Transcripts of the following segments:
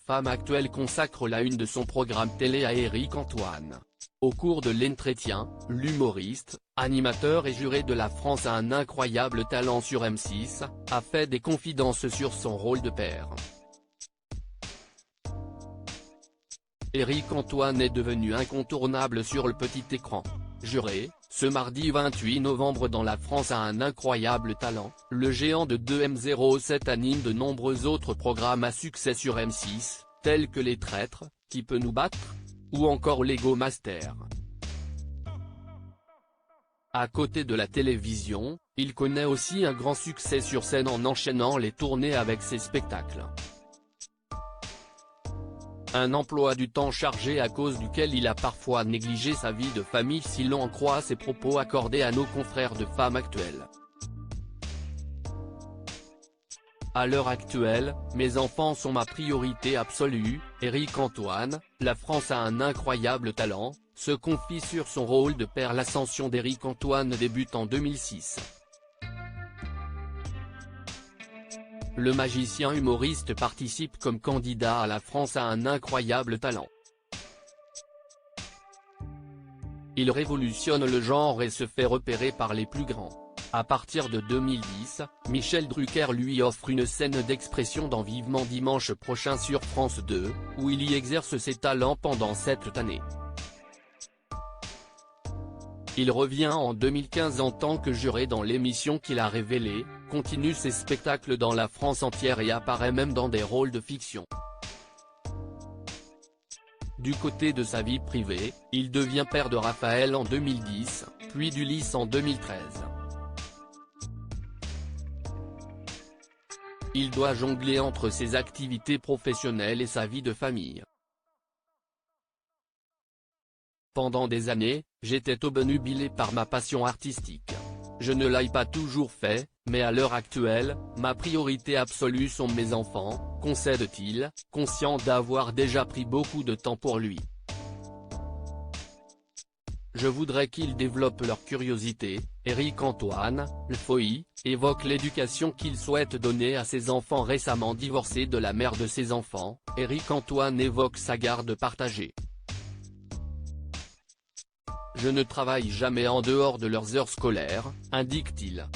Femme Actuelle consacre la une de son programme télé à Éric Antoine. Au cours de l'entretien, l'humoriste, animateur et juré de La France a un incroyable talent sur M6, a fait des confidences sur son rôle de père. Éric Antoine est devenu incontournable sur le petit écran. Juré, ce mardi 28 novembre dans La France a un incroyable talent, le géant de 2M07 anime de nombreux autres programmes à succès sur M6, tels que Les Traîtres, Qui peut nous battre ? Ou encore Lego Master. À côté de la télévision, il connaît aussi un grand succès sur scène en enchaînant les tournées avec ses spectacles. Un emploi du temps chargé à cause duquel il a parfois négligé sa vie de famille si l'on en croit ses propos accordés à nos confrères de Femme Actuelle. À l'heure actuelle, mes enfants sont ma priorité absolue. Éric Antoine, La France a un incroyable talent, se confie sur son rôle de père. L'ascension d'Éric Antoine débute en 2006. Le magicien humoriste participe comme candidat à La France a un incroyable talent. Il révolutionne le genre et se fait repérer par les plus grands. À partir de 2010, Michel Drucker lui offre une scène d'expression dans Vivement dimanche prochain sur France 2, où il y exerce ses talents pendant cette année. Il revient en 2015 en tant que juré dans l'émission qu'il a révélée, continue ses spectacles dans la France entière et apparaît même dans des rôles de fiction. Du côté de sa vie privée, il devient père de Raphaël en 2010, puis d'Ulysse en 2013. Il doit jongler entre ses activités professionnelles et sa vie de famille. Pendant des années, j'étais obnubilé par ma passion artistique. Je ne l'ai pas toujours fait, mais à l'heure actuelle, ma priorité absolue sont mes enfants, concède-t-il, conscient d'avoir déjà pris beaucoup de temps pour lui. Je voudrais qu'ils développent leur curiosité. Éric Antoine, le FOI, évoque l'éducation qu'il souhaite donner à ses enfants récemment divorcés de la mère de ses enfants. Éric Antoine évoque sa garde partagée. Je ne travaille jamais en dehors de leurs heures scolaires, indique-t-il.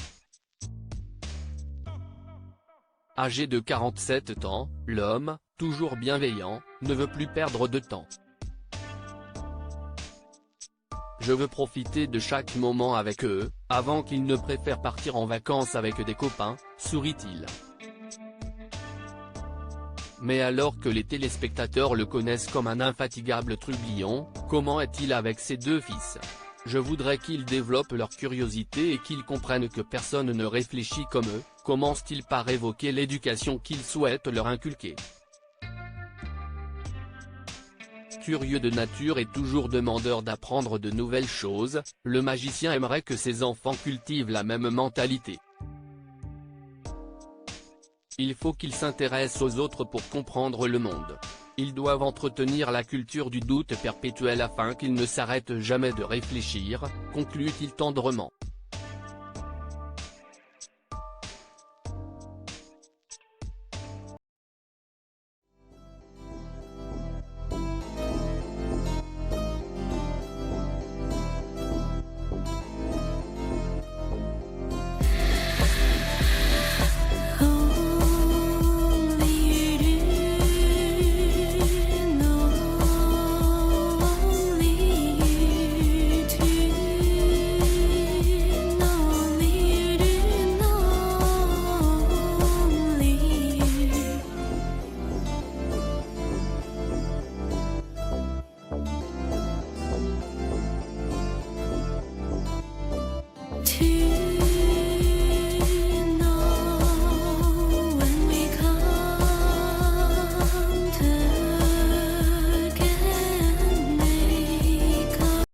Âgé de 47 ans, l'homme, toujours bienveillant, ne veut plus perdre de temps. Je veux profiter de chaque moment avec eux, avant qu'ils ne préfèrent partir en vacances avec des copains, sourit-il. Mais alors que les téléspectateurs le connaissent comme un infatigable trublion, comment est-il avec ses deux fils ? Je voudrais qu'ils développent leur curiosité et qu'ils comprennent que personne ne réfléchit comme eux, commence-t-il par évoquer l'éducation qu'il souhaite leur inculquer. Curieux de nature et toujours demandeur d'apprendre de nouvelles choses, le magicien aimerait que ses enfants cultivent la même mentalité. Il faut qu'ils s'intéressent aux autres pour comprendre le monde. Ils doivent entretenir la culture du doute perpétuel afin qu'ils ne s'arrêtent jamais de réfléchir, conclut-il tendrement.